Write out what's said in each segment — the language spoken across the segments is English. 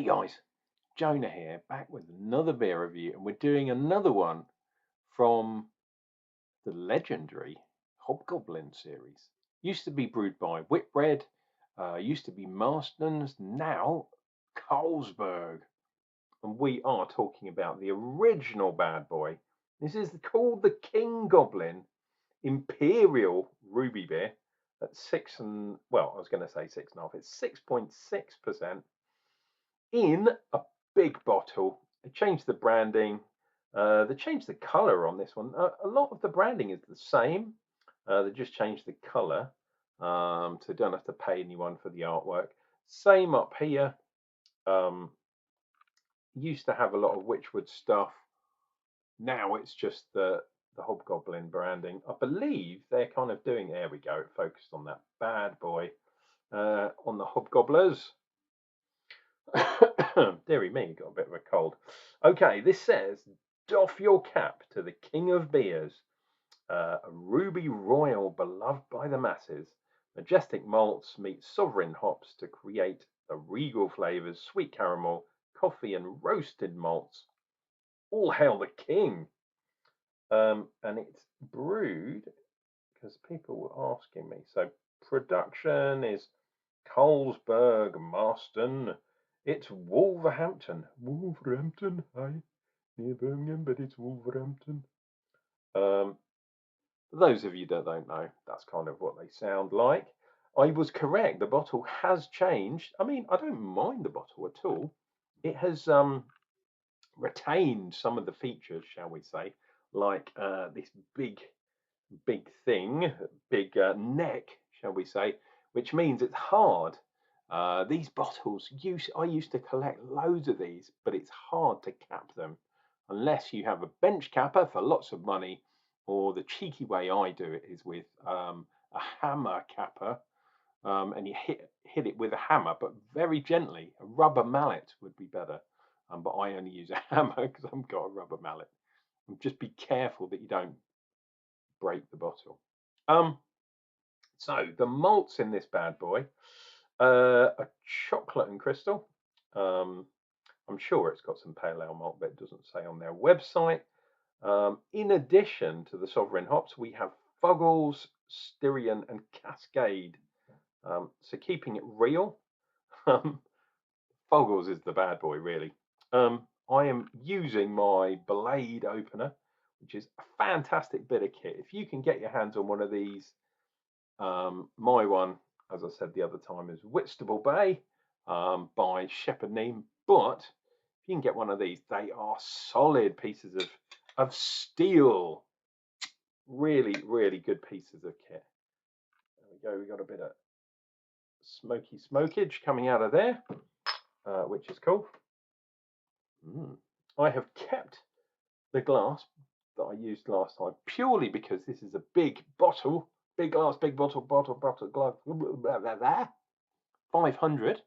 guys, Jonah here, back with another beer review, and we're doing another one from the legendary Hobgoblin series. Used to be brewed by Whitbread, used to be Marston's, now Carlsberg. And we are talking about the original bad boy. This is called the King Goblin Imperial Ruby beer at I was going to say 6.5, it's 6.6%. in a big bottle. They changed the branding. They changed the color on this one. A lot of the branding is the same. They just changed the color, so you don't have to pay anyone for the artwork. Same up here. Used to have a lot of Witchwood stuff. Now it's just the Hobgoblin branding. I believe they're kind of doing. There we go. Focused on that bad boy. On the Hobgobblers. Deary me, got a bit of a cold. Okay, this says, doff your cap to the king of beers, a ruby royal beloved by the masses. Majestic malts meet sovereign hops to create the regal flavors, sweet caramel, coffee, and roasted malts. All hail the king. And it's brewed, because people were asking me. So production is Carlsberg, Marston. It's Wolverhampton. Wolverhampton, hi. Near Birmingham, but it's Wolverhampton. For those of you that don't know, that's kind of what they sound like. I was correct. The bottle has changed. I mean, I don't mind the bottle at all. It has retained some of the features, shall we say, like this big thing, big neck, shall we say, which means it's hard. These bottles, I used to collect loads of these, but it's hard to cap them unless you have a bench capper for lots of money, or the cheeky way I do it is with a hammer capper, and you hit it with a hammer, but very gently. A rubber mallet would be better, but I only use a hammer because I've got a rubber mallet. And just be careful that you don't break the bottle. So the malts in this bad boy. A chocolate and crystal. I'm sure it's got some pale ale malt, but it doesn't say on their website. In addition to the sovereign hops, we have Fuggles, Styrian, and Cascade. So keeping it real, Fuggles is the bad boy, really. I am using my blade opener, which is a fantastic bit of kit. If you can get your hands on one of these, my one, as I said the other time, is Whitstable Bay by Shepherd Neame. But if you can get one of these, they are solid pieces of steel. Really, really good pieces of kit. There we go. We got a bit of smoky smokage coming out of there, which is cool. I have kept the glass that I used last time purely because this is a big bottle. Big glass, big bottle, glass, blah, blah, blah. 500.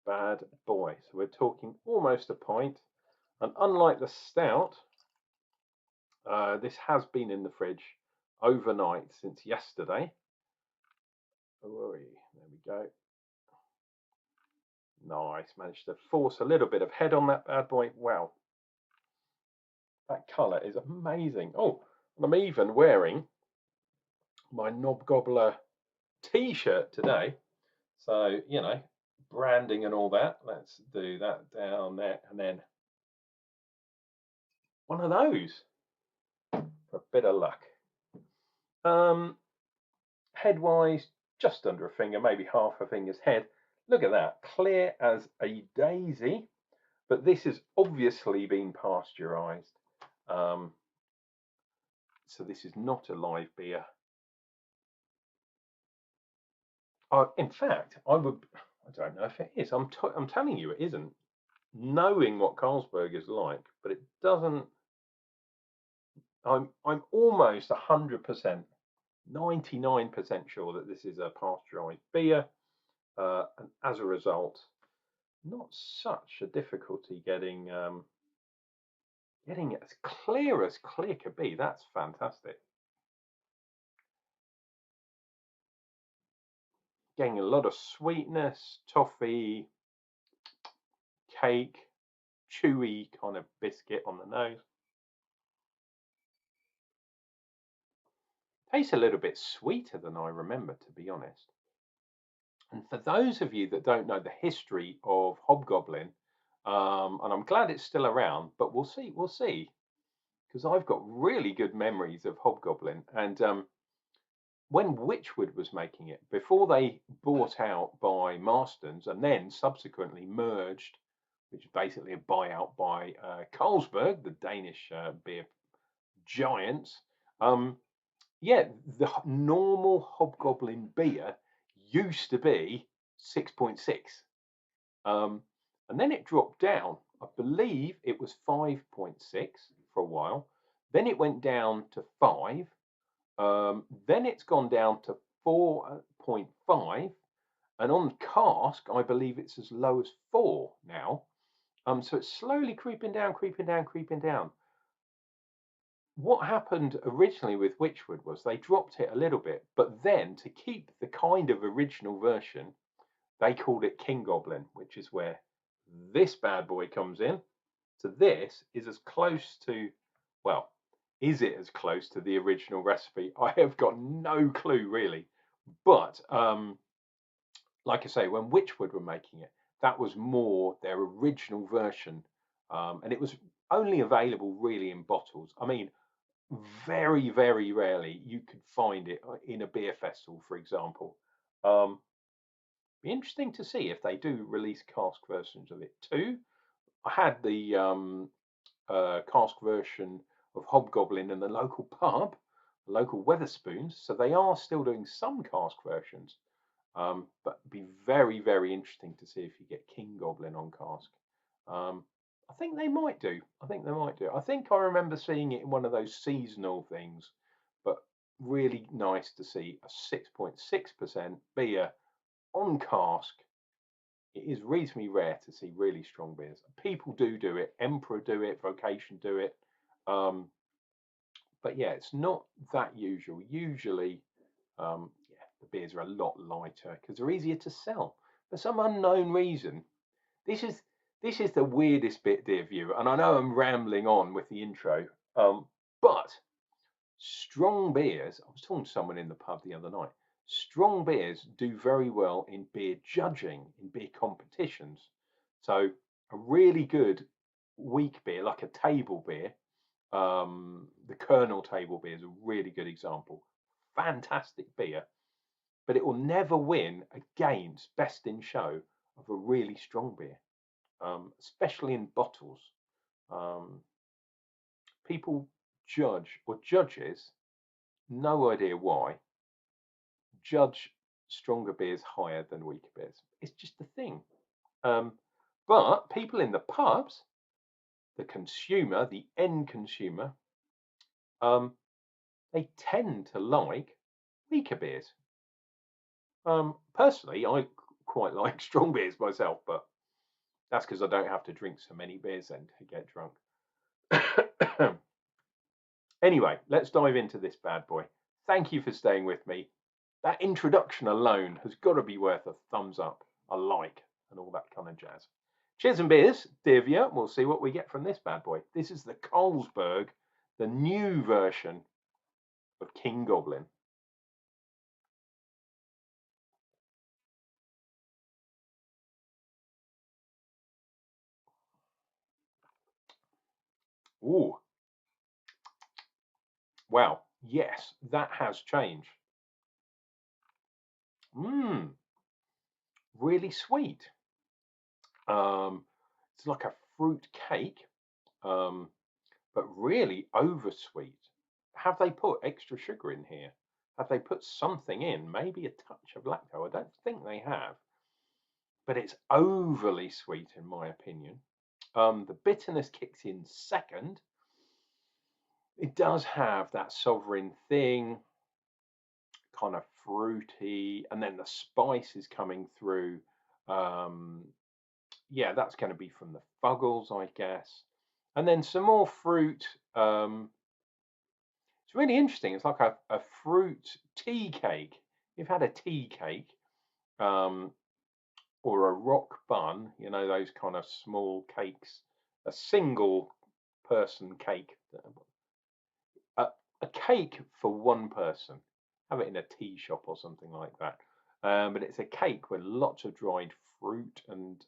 Bad boy. So we're talking almost a pint. And unlike the stout, this has been in the fridge overnight since yesterday. Oh, there we go. Nice. Managed to force a little bit of head on that bad boy. Wow. That colour is amazing. Oh, and I'm even wearing my Knob Gobbler t-shirt today. So, you know, branding and all that. Let's do that down there, and then one of those for a bit of luck. Head-wise, just under a finger, maybe half a finger's head. Look at that, clear as a daisy. But this has obviously been pasteurized. So this is not a live beer. In fact, I don't know if it is. I'm telling you it isn't. Knowing what Carlsberg is like, but it doesn't. I'm almost 100%, 99% sure that this is a pasteurized beer, and as a result, not such a difficulty getting it as clear could be. That's fantastic. Getting a lot of sweetness, toffee, cake, chewy kind of biscuit on the nose. Tastes a little bit sweeter than I remember, to be honest. And for those of you that don't know the history of Hobgoblin, and I'm glad it's still around, but we'll see, because I've got really good memories of Hobgoblin. And when Witchwood was making it, before they bought out by Marston's and then subsequently merged, which is basically a buyout by Carlsberg, the Danish beer giants. Yeah, the normal Hobgoblin beer used to be 6.6. And then it dropped down. I believe it was 5.6 for a while. Then it went down to 5. Then it's gone down to 4.5. And on cask, I believe it's as low as 4 now. So it's slowly creeping down, creeping down, creeping down. What happened originally with Witchwood was they dropped it a little bit, but then to keep the kind of original version, they called it King Goblin, which is where this bad boy comes in. So this is as close to, well, is it as close to the original recipe? I have got no clue really. But like I say, when Witchwood were making it, that was more their original version. And it was only available really in bottles. I mean, very, very rarely you could find it in a beer festival, for example. Be interesting to see if they do release cask versions of it too. I had the cask version of Hobgoblin in the local pub, the local Weatherspoons, so they are still doing some cask versions. But be very, very interesting to see if you get King Goblin on cask. I think they might do. I think they might do. I think I remember seeing it in one of those seasonal things, but really nice to see a 6.6% beer on cask. It is reasonably rare to see really strong beers. People do it. Emperor do it. Vocation do it. But yeah, it's not that usual. Usually, yeah, the beers are a lot lighter because they're easier to sell. For some unknown reason, this is the weirdest bit, dear viewer, and I know I'm rambling on with the intro, but strong beers, I was talking to someone in the pub the other night, strong beers do very well in beer judging, in beer competitions. So a really good weak beer, like a table beer, the Colonel table beer is a really good example. Fantastic beer, but it will never win against best in show of a really strong beer. Especially in bottles. People judge, or judges, no idea why, judge stronger beers higher than weaker beers. It's just a thing. But people in the pubs, the consumer, the end consumer, they tend to like weaker beers. Personally, I quite like strong beers myself, but that's because I don't have to drink so many beers then to get drunk. Anyway, let's dive into this bad boy. Thank you for staying with me. That introduction alone has got to be worth a thumbs up, a like, and all that kind of jazz. Cheers and beers, dear viewer. We'll see what we get from this bad boy. This is the Carlsberg, the new version of King Goblin. Ooh. Wow. Yes, that has changed. Mmm. Really sweet. It's like a fruit cake, but really oversweet. Have they put extra sugar in here? Have they put something in? Maybe a touch of lacto. I don't think they have. But it's overly sweet, in my opinion. The bitterness kicks in second. It does have that sovereign thing, kind of fruity, and then the spice is coming through. Yeah, that's going to be from the Fuggles, I guess. And then some more fruit. It's really interesting. It's like a fruit tea cake. You've had a tea cake. or a rock bun, you know, those kind of small cakes, a single person cake, a, a cake for one person. Have it in a tea shop or something like that. But it's a cake with lots of dried fruit and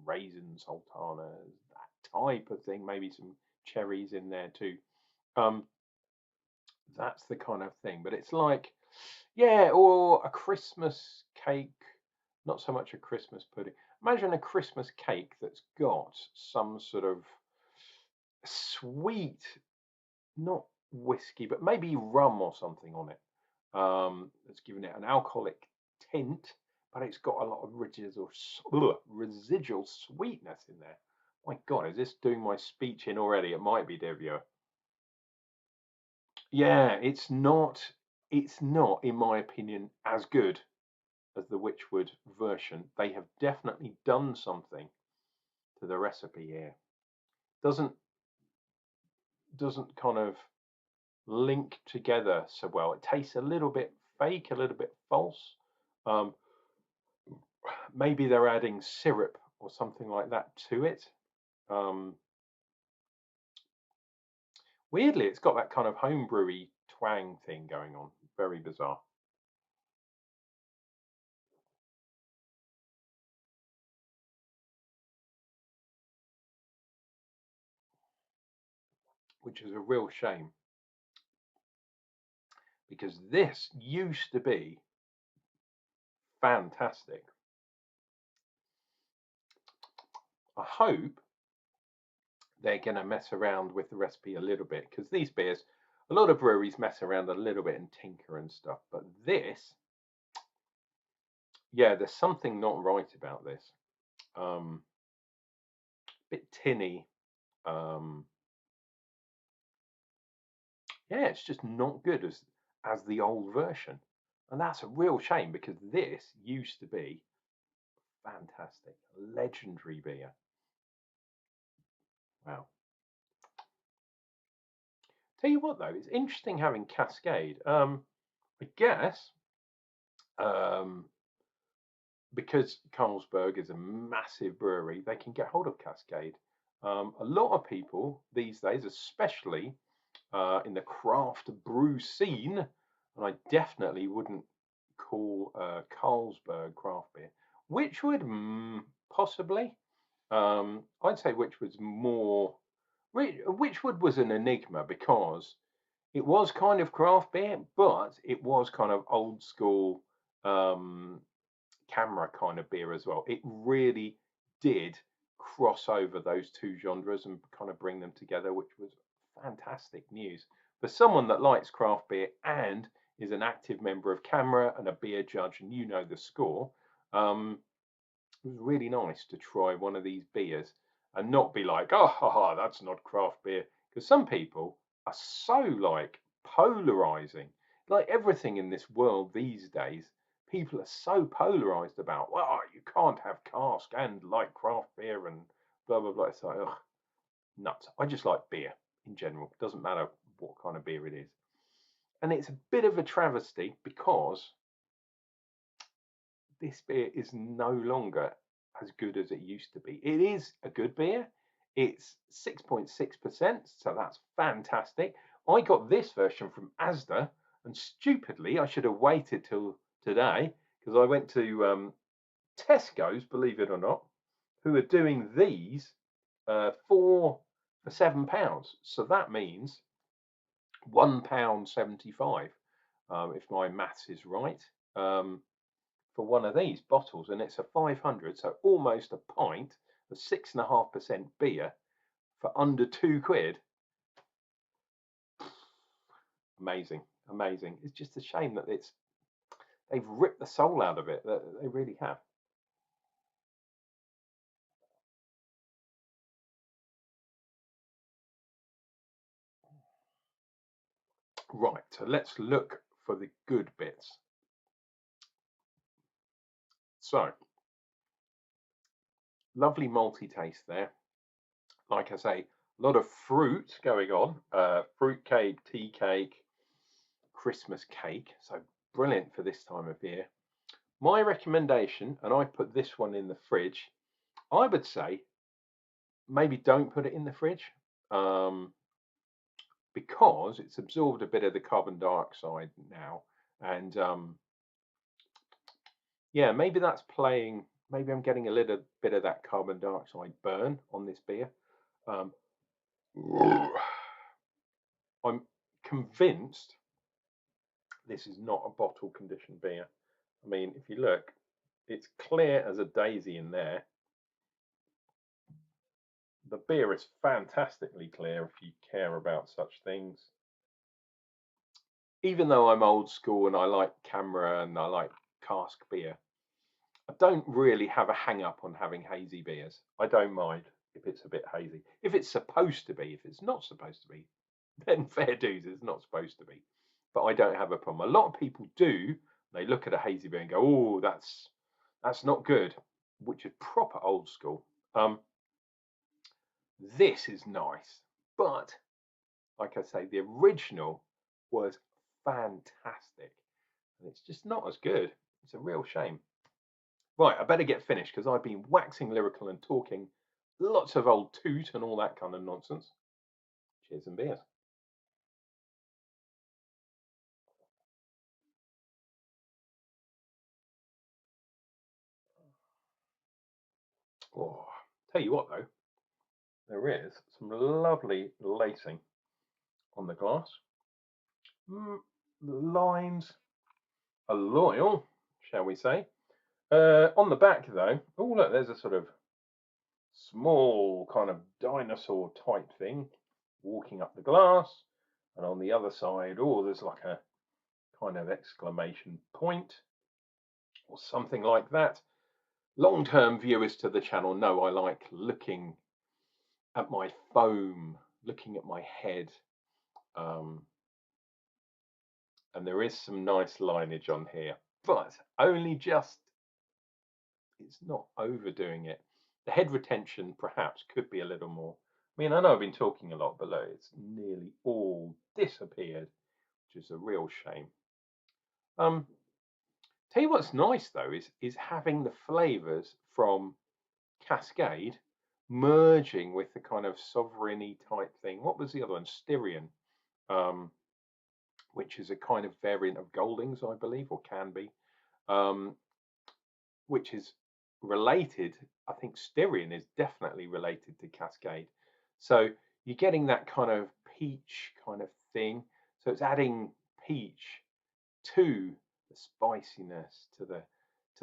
raisins, sultanas, that type of thing. Maybe some cherries in there too. Um, that's the kind of thing. But it's like, yeah, or a Christmas cake. Not so much a Christmas pudding. Imagine a Christmas cake that's got some sort of sweet, not whiskey, but maybe rum or something on it. That's giving it an alcoholic tint, but it's got a lot of residual sweetness in there. My God, is this doing my speech in already? It might be, dear viewer. Yeah, it's not. It's not, in my opinion, as good as the Witchwood version. They have definitely done something to the recipe here. Doesn't kind of link together so well. It tastes a little bit fake, a little bit false. Um, maybe they're adding syrup or something like that to it. Um, weirdly, it's got that kind of homebrewy twang thing going on. Very bizarre. Which is a real shame, because this used to be fantastic. I hope they're going to mess around with the recipe a little bit, because these beers, a lot of breweries mess around a little bit and tinker and stuff, but this, yeah, there's something not right about this. Bit tinny. Um, yeah, it's just not good as the old version, and that's a real shame, because this used to be fantastic, legendary beer. Wow. Tell you what, though, it's interesting having Cascade. I guess um, because Carlsberg is a massive brewery, they can get hold of Cascade. A lot of people these days, especially in the craft brew scene, and I definitely wouldn't call Carlsberg craft beer. Witchwood, possibly. I'd say Witchwood's more. Witchwood was an enigma because it was kind of craft beer, but it was kind of old school camera kind of beer as well. It really did cross over those two genres and kind of bring them together, which was fantastic news for someone that likes craft beer and is an active member of camera and a beer judge, and you know the score. It was really nice to try one of these beers and not be like, oh, haha, that's not craft beer. Because some people are so like polarizing. Like everything in this world these days, people are so polarized about, well, you can't have cask and like craft beer and blah, blah, blah. It's like, ugh, nuts. I just like beer in general. It doesn't matter what kind of beer it is. And it's a bit of a travesty because this beer is no longer as good as it used to be. It is a good beer. It's 6.6%, so that's fantastic. I got this version from Asda, and stupidly, I should have waited till today because I went to Tesco's, believe it or not, who are doing these for £7. So that means £1.75, if my maths is right. For one of these bottles, and it's a 500, so almost a pint of 6.5% beer for under £2. Amazing, amazing. It's just a shame that they've ripped the soul out of it. They really have. Right, so let's look for the good bits. So, lovely malty taste there. Like I say, a lot of fruit going on. Fruit cake, tea cake, Christmas cake. So brilliant for this time of year. My recommendation, and I put this one in the fridge, I would say maybe don't put it in the fridge, um, because it's absorbed a bit of the carbon dioxide now, and yeah, maybe that's playing. Maybe I'm getting a little bit of that carbon dioxide burn on this beer. Um, I'm convinced this is not a bottle conditioned beer. I mean, if you look, it's clear as a daisy in there. The beer is fantastically clear if you care about such things. Even though I'm old school and I like camera and I like cask beer, I don't really have a hang up on having hazy beers. I don't mind if it's a bit hazy. If it's supposed to be, if it's not supposed to be, then fair dues, it's not supposed to be. But I don't have a problem. A lot of people do. They look at a hazy beer and go, "Oh, that's not good," which is proper old school. This is nice, but like I say, the original was fantastic, and it's just not as good. It's a real shame. Right, I better get finished because I've been waxing lyrical and talking lots of old toot and all that kind of nonsense. Cheers and beers. Oh, tell you what though, there is some lovely lacing on the glass. The lines are loyal, shall we say. On the back though, oh look, there's a sort of small kind of dinosaur type thing walking up the glass, and on the other side, oh, there's like a kind of exclamation point or something like that. Long-term viewers to the channel know I like looking at my foam, looking at my head, um, and there is some nice lineage on here, but only just. It's not overdoing it. The head retention perhaps could be a little more. I mean, I know I've been talking a lot, but look, it's nearly all disappeared, which is a real shame. Tell you what's nice though is having the flavours from Cascade merging with the kind of sovereign-y type thing. What was the other one? Styrian, um, which is a kind of variant of Goldings, I believe, or can be, um, which is related. I think Styrian is definitely related to Cascade. So you're getting that kind of peach kind of thing. So it's adding peach to the spiciness, to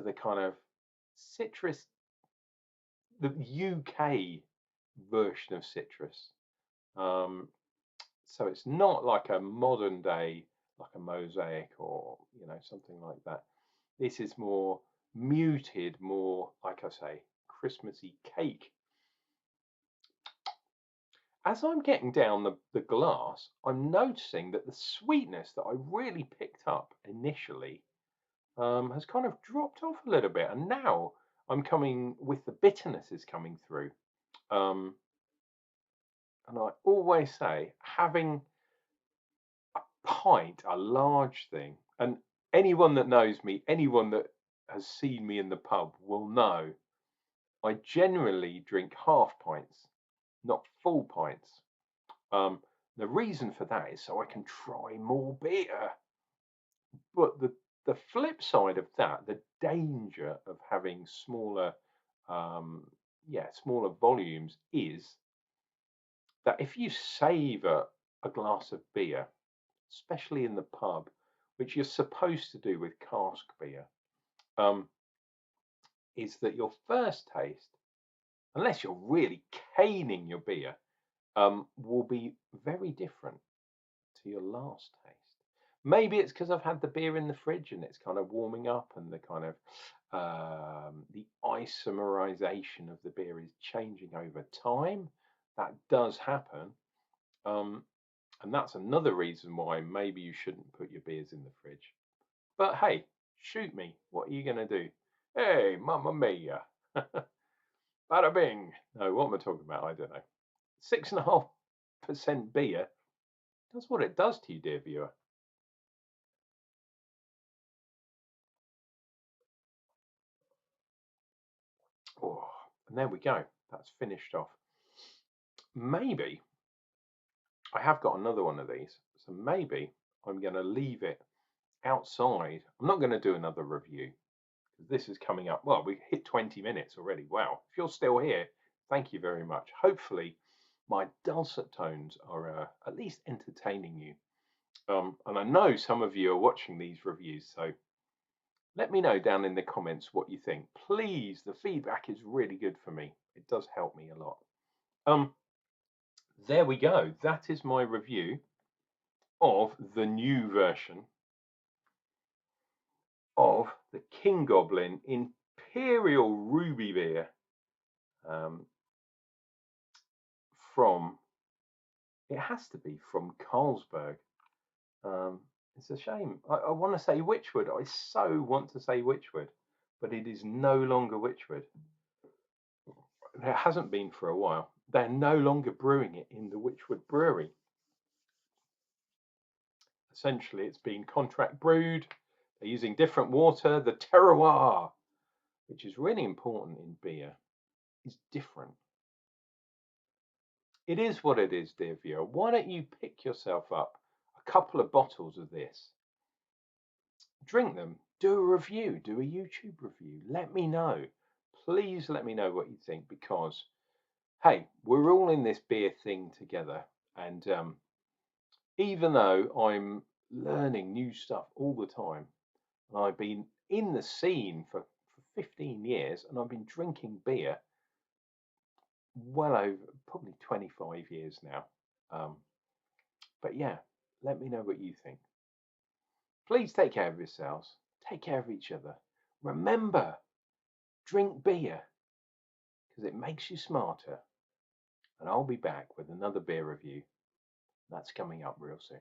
the kind of citrus, the UK version of citrus. So it's not like a modern day, like a mosaic or something like that. This is more muted, more like I say, Christmassy cake. As I'm getting down the glass, I'm noticing that the sweetness that I really picked up initially has kind of dropped off a little bit, and now I'm coming with the bitterness is coming through. And I always say having a pint, a large thing, and anyone that knows me, anyone that has seen me in the pub will know I generally drink half pints, not full pints. The reason for that is so I can try more beer. But the flip side of that, the danger of having smaller, smaller volumes is that if you savour a glass of beer, especially in the pub, which you're supposed to do with cask beer, is that your first taste, unless you're really caning your beer, will be very different to your last taste. Maybe it's because I've had the beer in the fridge and it's kind of warming up, and the kind of the isomerization of the beer is changing over time. That does happen, and that's another reason why maybe you shouldn't put your beers in the fridge. But hey, shoot me. What are you going to do? Hey, mamma mia. Bada bing. No, what am I talking about? I don't know. 6.5% beer does what it does to you, dear viewer. Oh, and there we go. That's finished off. Maybe I have got another one of these, so maybe I'm going to leave it outside. I'm not going to do another review because this is coming up. Well, we hit 20 minutes already. Wow. If you're still here, thank you very much. Hopefully, my dulcet tones are at least entertaining you. And I know some of you are watching these reviews, so let me know down in the comments what you think. Please, the feedback is really good for me. It does help me a lot. There we go. That is my review of the new version of the King Goblin Imperial Ruby beer um, from, it has to be from Carlsberg. It's a shame. I want to say Witchwood. I so want to say Witchwood, but it is no longer Witchwood. It hasn't been for a while. They're no longer brewing it in the Witchwood brewery. Essentially, it's been contract brewed. They're using different water. The terroir, which is really important in beer, is different. It is what it is, dear viewer. Why don't you pick yourself up a couple of bottles of this, drink them, do a review, do a YouTube review. Let me know. Please let me know what you think, because, hey, we're all in this beer thing together. And even though I'm learning new stuff all the time, and I've been in the scene for 15 years, and I've been drinking beer well over probably 25 years now. But yeah, let me know what you think. Please take care of yourselves. Take care of each other. Remember, drink beer because it makes you smarter. And I'll be back with another beer review. That's coming up real soon.